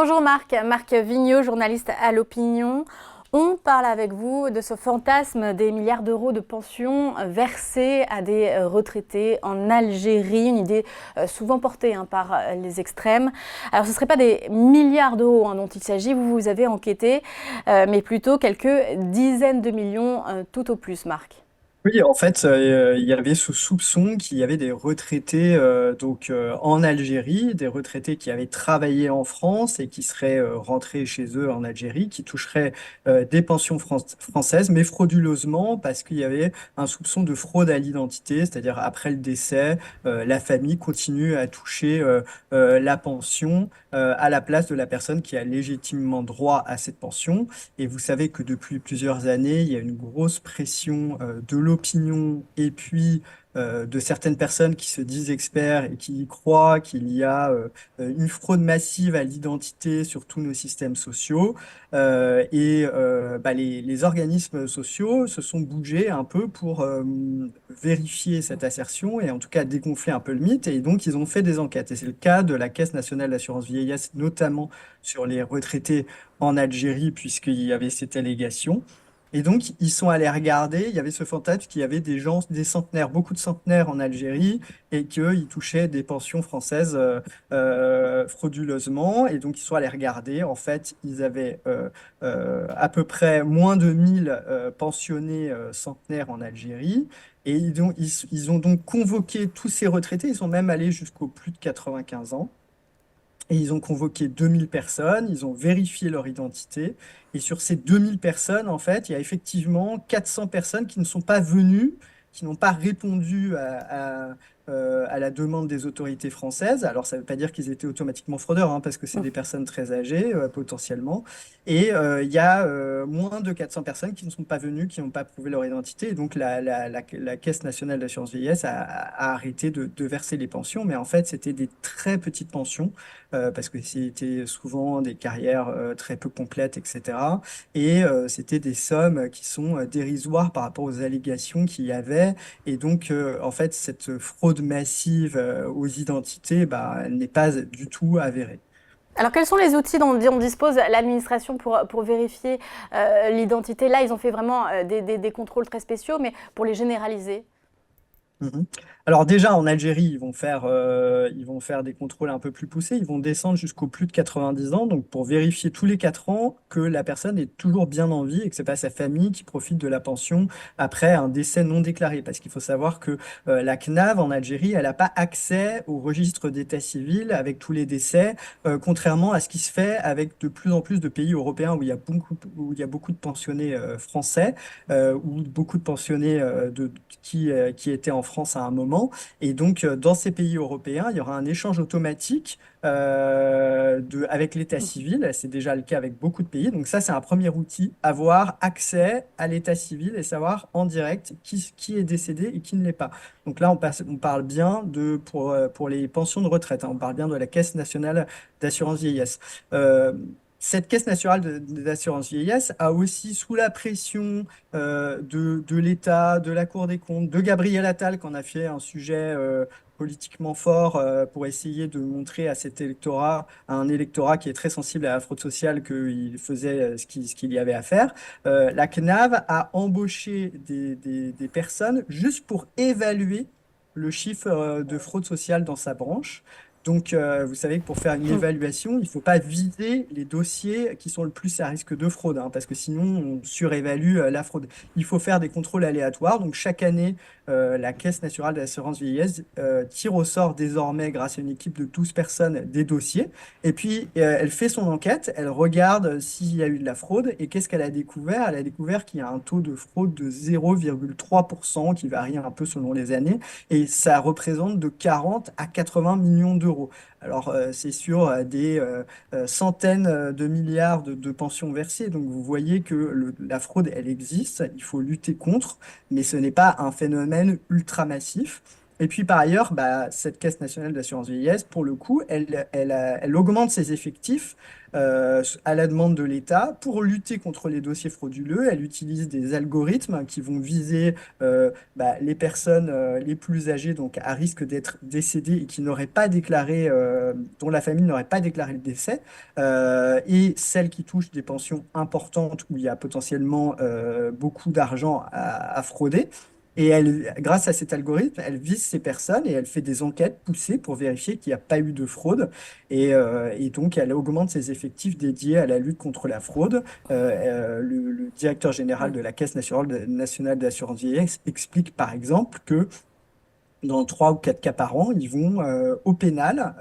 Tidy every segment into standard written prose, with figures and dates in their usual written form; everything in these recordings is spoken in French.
Bonjour Marc, Marc Vigneault, journaliste à l'Opinion. On parle avec vous de ce fantasme des milliards d'euros de pensions versés à des retraités en Algérie, une idée souvent portée par les extrêmes. Alors ce ne seraient pas des milliards d'euros dont il s'agit, vous avez enquêté, mais plutôt quelques dizaines de millions tout au plus, Marc. Oui, en fait, il y avait ce soupçon qu'il y avait des retraités en Algérie, des retraités qui avaient travaillé en France et qui seraient rentrés chez eux en Algérie, qui toucheraient des pensions françaises, mais frauduleusement parce qu'il y avait un soupçon de fraude à l'identité, c'est-à-dire après le décès, la famille continue à toucher la pension à la place de la personne qui a légitimement droit à cette pension. Et vous savez que depuis plusieurs années, il y a une grosse pression de l'opinion et puis de certaines personnes qui se disent experts et qui y croient qu'il y a une fraude massive à l'identité sur tous nos systèmes sociaux. Les organismes sociaux se sont bougés un peu pour vérifier cette assertion et en tout cas dégonfler un peu le mythe. Et donc, ils ont fait des enquêtes. Et c'est le cas de la Caisse nationale d'assurance vieillesse, notamment sur les retraités en Algérie, puisqu'il y avait cette allégation. Et donc, ils sont allés regarder, il y avait ce fantasme qu'il y avait des gens, des centenaires, beaucoup de centenaires en Algérie, et qu'ils touchaient des pensions françaises frauduleusement. Et donc, ils sont allés regarder. En fait, ils avaient à peu près moins de 1000 pensionnés centenaires en Algérie. Et ils ont donc convoqué tous ces retraités. Ils sont même allés jusqu'au plus de 95 ans. Et ils ont convoqué 2000 personnes, ils ont vérifié leur identité. Et sur ces 2000 personnes, en fait, il y a effectivement 400 personnes qui ne sont pas venues, qui n'ont pas répondu à la demande des autorités françaises. Alors, ça ne veut pas dire qu'ils étaient automatiquement fraudeurs, parce que c'est des personnes très âgées, potentiellement. Et il y a moins de 400 personnes qui ne sont pas venues, qui n'ont pas prouvé leur identité. Et donc, la Caisse nationale d'assurance vieillesse a arrêté de verser les pensions. Mais en fait, c'était des très petites pensions parce que c'était souvent des carrières très peu complètes, etc. Et c'était des sommes qui sont dérisoires par rapport aux allégations qu'il y avait. Et donc, en fait, cette fraude massive aux identités, bah, elle n'est pas du tout avérée. Alors quels sont les outils dont dispose l'administration pour vérifier l'identité? Là, ils ont fait vraiment des contrôles très spéciaux, mais pour les généraliser. Mhm. Alors déjà en Algérie, ils vont faire des contrôles un peu plus poussés. Ils vont descendre jusqu'au plus de 90 ans, donc pour vérifier tous les 4 ans que la personne est toujours bien en vie et que c'est pas sa famille qui profite de la pension après un décès non déclaré. Parce qu'il faut savoir que la CNAV en Algérie, elle n'a pas accès au registre d'état civil avec tous les décès, contrairement à ce qui se fait avec de plus en plus de pays européens où il y a beaucoup de pensionnés français ou beaucoup de pensionnés qui étaient en France à un moment. Et donc, dans ces pays européens, il y aura un échange automatique avec l'état civil. C'est déjà le cas avec beaucoup de pays. Donc ça, c'est un premier outil, avoir accès à l'état civil et savoir en direct qui est décédé et qui ne l'est pas. Donc là, on parle bien pour les pensions de retraite, on parle bien de la Caisse nationale d'assurance vieillesse. Euh, Cette caisse nationale d'assurance vieillesse a aussi, sous la pression de l'État, de la Cour des comptes, de Gabriel Attal, qu'on a fait un sujet politiquement fort pour essayer de montrer à cet électorat, à un électorat qui est très sensible à la fraude sociale, qu'il faisait ce qu'il y avait à faire. La CNAV a embauché des personnes juste pour évaluer le chiffre de fraude sociale dans sa branche. Donc, vous savez que pour faire une évaluation, il ne faut pas viser les dossiers qui sont le plus à risque de fraude, parce que sinon, on surévalue la fraude. Il faut faire des contrôles aléatoires. Donc, chaque année, la Caisse nationale d'assurance vieillesse tire au sort désormais, grâce à une équipe de 12 personnes, des dossiers. Et puis, elle fait son enquête, elle regarde s'il y a eu de la fraude. Et qu'est-ce qu'elle a découvert? Elle a découvert qu'il y a un taux de fraude de 0,3% qui varie un peu selon les années. Et ça représente de 40 à 80 millions d'euros. Alors, c'est sur des centaines de milliards de pensions versées. Donc, vous voyez que la fraude, elle existe. Il faut lutter contre, mais ce n'est pas un phénomène ultra massif. Et puis par ailleurs, bah, cette Caisse nationale d'assurance vieillesse, pour le coup, elle augmente ses effectifs à la demande de l'État pour lutter contre les dossiers frauduleux. Elle utilise des algorithmes qui vont viser bah, les personnes les plus âgées, donc à risque d'être décédées et qui n'auraient pas déclaré, dont la famille n'aurait pas déclaré le décès, et celles qui touchent des pensions importantes où il y a potentiellement beaucoup d'argent à frauder. Et elle, grâce à cet algorithme, elle vise ces personnes et elle fait des enquêtes poussées pour vérifier qu'il n'y a pas eu de fraude. Et donc, elle augmente ses effectifs dédiés à la lutte contre la fraude. Le directeur général Oui. de la Caisse nationale d'assurance vieillesse explique par exemple que dans 3 ou 4 cas par an, ils vont au pénal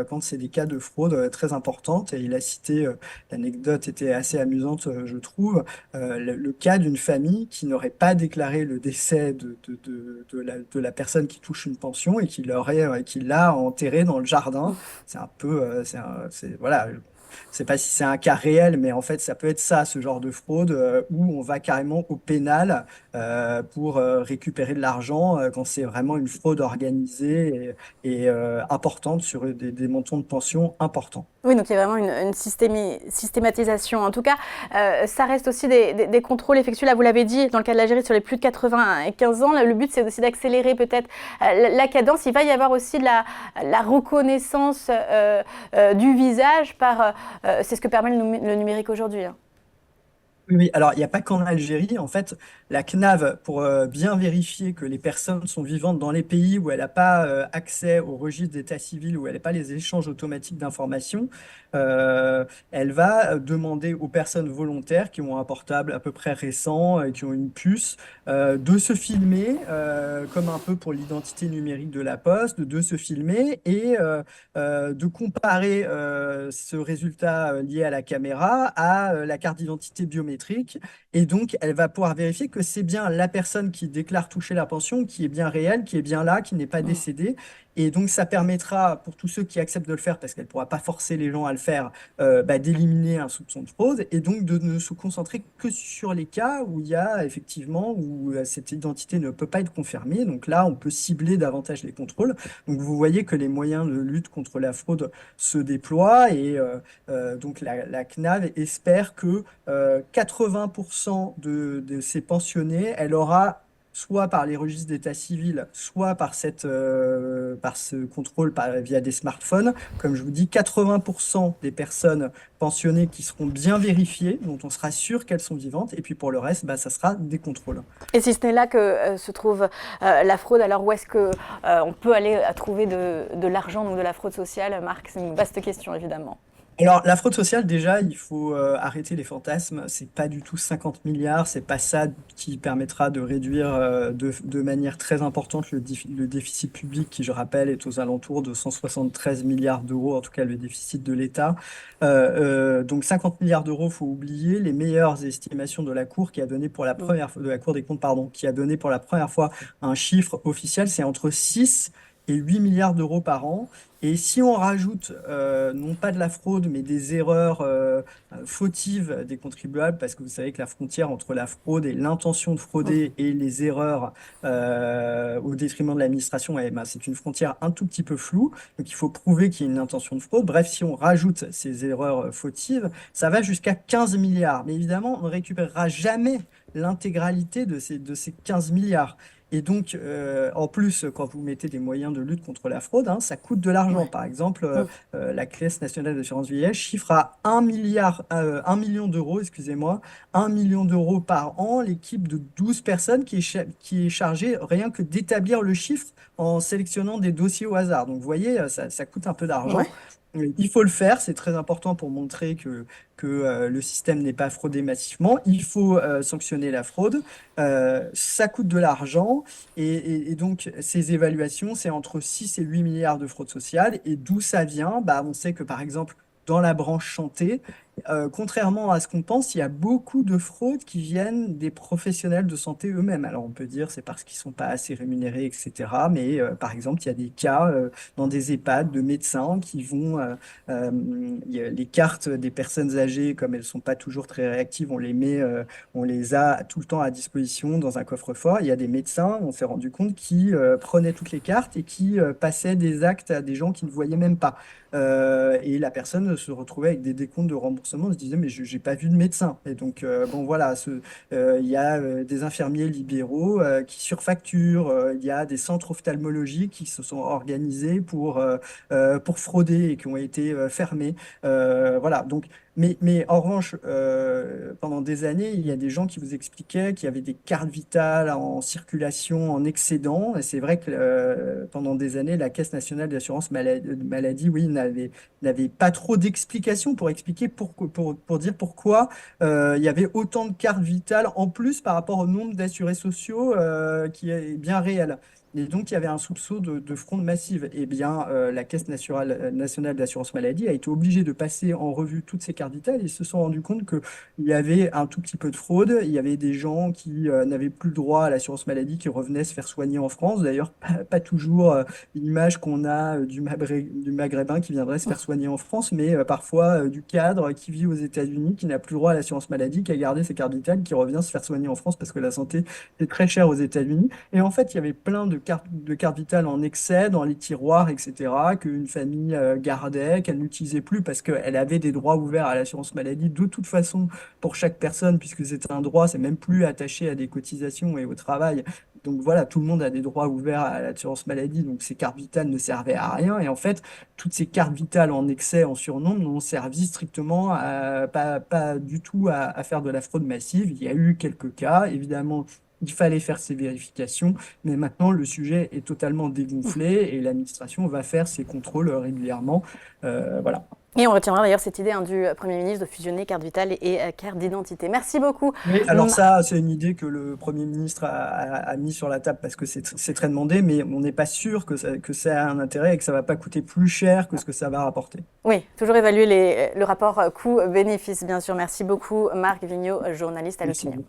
quand c'est des cas de fraude très importantes. Et il a cité, l'anecdote était assez amusante, je trouve, le cas d'une famille qui n'aurait pas déclaré le décès de la personne qui touche une pension et qui l'a enterré dans le jardin. C'est un peu, voilà. Je sais pas si c'est un cas réel, mais en fait, ça peut être ça, ce genre de fraude, où on va carrément au pénal pour récupérer de l'argent quand c'est vraiment une fraude organisée et importante sur des montants de pension importants. Oui, donc il y a vraiment une systématisation. En tout cas, ça reste aussi des contrôles effectués, là vous l'avez dit, dans le cas de l'Algérie sur les plus de 95 ans. Là, le but, c'est aussi d'accélérer peut-être la cadence. Il va y avoir aussi de la reconnaissance du visage par... c'est ce que permet le numérique aujourd'hui, hein. Oui, oui. Alors il n'y a pas qu'en Algérie. En fait, la CNAV, pour bien vérifier que les personnes sont vivantes dans les pays où elle n'a pas accès au registre d'état civil, où elle n'a pas les échanges automatiques d'informations, elle va demander aux personnes volontaires qui ont un portable à peu près récent et qui ont une puce de se filmer, comme un peu pour l'identité numérique de la Poste, de se filmer et de comparer ce résultat lié à la caméra à la carte d'identité biométrique. Et donc, elle va pouvoir vérifier que c'est bien la personne qui déclare toucher la pension, qui est bien réelle, qui est bien là, qui n'est pas Mm. décédée. Et donc, ça permettra, pour tous ceux qui acceptent de le faire, parce qu'elle ne pourra pas forcer les gens à le faire, bah, d'éliminer un soupçon de fraude et donc de ne se concentrer que sur les cas où il y a effectivement, où cette identité ne peut pas être confirmée. Donc là, on peut cibler davantage les contrôles. Donc vous voyez que les moyens de lutte contre la fraude se déploient et donc la CNAV espère que 80% de ces pensionnés, elle aura soit par les registres d'état civil, soit par ce contrôle via des smartphones. Comme je vous dis, 80% des personnes pensionnées qui seront bien vérifiées, dont on sera sûr qu'elles sont vivantes, et puis pour le reste, bah, ça sera des contrôles. Et si ce n'est là que se trouve la fraude, alors où est-ce que on peut aller à trouver de l'argent, donc de la fraude sociale, Marc? C'est une vaste question, évidemment. Alors, la fraude sociale, déjà, il faut arrêter les fantasmes. C'est pas du tout 50 milliards. C'est pas ça qui permettra de réduire de manière très importante le déficit public, qui, je rappelle, est aux alentours de 173 milliards d'euros, en tout cas le déficit de l'État. Donc, 50 milliards d'euros, faut oublier. Les meilleures estimations de la Cour qui a donné pour la Mm. première fois, de la Cour des comptes, pardon, qui a donné pour la première fois un chiffre officiel, c'est entre 6 et 8 milliards d'euros par an. Et si on rajoute, non pas de la fraude, mais des erreurs fautives des contribuables, parce que vous savez que la frontière entre la fraude et l'intention de frauder et les erreurs au détriment de l'administration, eh ben, c'est une frontière un tout petit peu floue. Donc il faut prouver qu'il y a une intention de fraude. Bref, si on rajoute ces erreurs fautives, ça va jusqu'à 15 milliards. Mais évidemment, on ne récupérera jamais l'intégralité de ces 15 milliards. Et donc, en plus, quand vous mettez des moyens de lutte contre la fraude, hein, ça coûte de l'argent. Ouais. Par exemple, Mm. la Caisse nationale d'assurance vieillesse chiffre à 1 million d'euros, excusez-moi, 1 million d'euros par an, l'équipe de 12 personnes qui est chargée rien que d'établir le chiffre en sélectionnant des dossiers au hasard. Donc, vous voyez, ça coûte un peu Ouais. d'argent. Il faut le faire, c'est très important pour montrer que le système n'est pas fraudé massivement. Il faut sanctionner la fraude. Ça coûte de l'argent et donc ces évaluations, c'est entre 6 et 8 milliards de fraude sociale. Et d'où ça vient? Bah, on sait que par exemple, dans la branche santé, Contrairement à ce qu'on pense, il y a beaucoup de fraudes qui viennent des professionnels de santé eux-mêmes. Alors on peut dire c'est parce qu'ils sont pas assez rémunérés, etc. Mais par exemple, il y a des cas dans des EHPAD de médecins qui vont, il y a les cartes des personnes âgées, comme elles sont pas toujours très réactives, on les a tout le temps à disposition dans un coffre-fort. Il y a des médecins, on s'est rendu compte, qui prenaient toutes les cartes et qui passaient des actes à des gens qui ne voyaient même pas. Et la personne se retrouvait avec des décomptes de remboursement, se disait, mais je n'ai pas vu de médecin. Et donc, bon, voilà, il y a des infirmiers libéraux qui surfacturent, il y a des centres ophtalmologiques qui se sont organisés pour frauder et qui ont été fermés. Voilà, donc, mais en revanche, pendant des années, il y a des gens qui vous expliquaient qu'il y avait des cartes vitales en circulation, en excédent. Et c'est vrai que pendant des années, la Caisse nationale d'assurance maladie, oui, n'avait pas trop d'explications pour expliquer pour dire pourquoi il y avait autant de cartes vitales en plus par rapport au nombre d'assurés sociaux qui est bien réel. Et donc, il y avait un soupçon de fraude massive. Eh bien, la Caisse nationale d'assurance maladie a été obligée de passer en revue toutes ces cartes vitales et ils se sont rendus compte qu'il y avait un tout petit peu de fraude. Il y avait des gens qui n'avaient plus le droit à l'assurance maladie qui revenaient se faire soigner en France. D'ailleurs, pas toujours l'image qu'on a du Maghrébin qui viendrait se faire soigner en France, mais parfois du cadre qui vit aux États-Unis, qui n'a plus le droit à l'assurance maladie, qui a gardé ses cartes vitales, qui revient se faire soigner en France parce que la santé est très chère aux États-Unis. Et en fait, il y avait plein de cartes vitales en excès dans les tiroirs, etc., qu'une famille gardait, qu'elle n'utilisait plus parce qu'elle avait des droits ouverts à l'assurance maladie de toute façon pour chaque personne, puisque c'est un droit, c'est même plus attaché à des cotisations et au travail. Donc voilà, tout le monde a des droits ouverts à l'assurance maladie, donc ces cartes vitales ne servaient à rien. Et en fait, toutes ces cartes vitales en excès, en surnombre, n'ont servi strictement pas du tout à faire de la fraude massive. Il y a eu quelques cas, évidemment. Il fallait faire ces vérifications, mais maintenant le sujet est totalement dégonflé et l'administration va faire ses contrôles régulièrement. Voilà. Et on retiendra d'ailleurs cette idée du Premier ministre de fusionner carte vitale et carte d'identité. Merci beaucoup. Oui, alors ça, c'est une idée que le Premier ministre a mis sur la table parce que c'est très demandé, mais on n'est pas sûr que ça a un intérêt et que ça va pas coûter plus cher que ce que ça va rapporter. Oui, toujours évaluer le rapport coût-bénéfice, bien sûr. Merci beaucoup, Marc Vigneault, journaliste à Merci. l'opinion.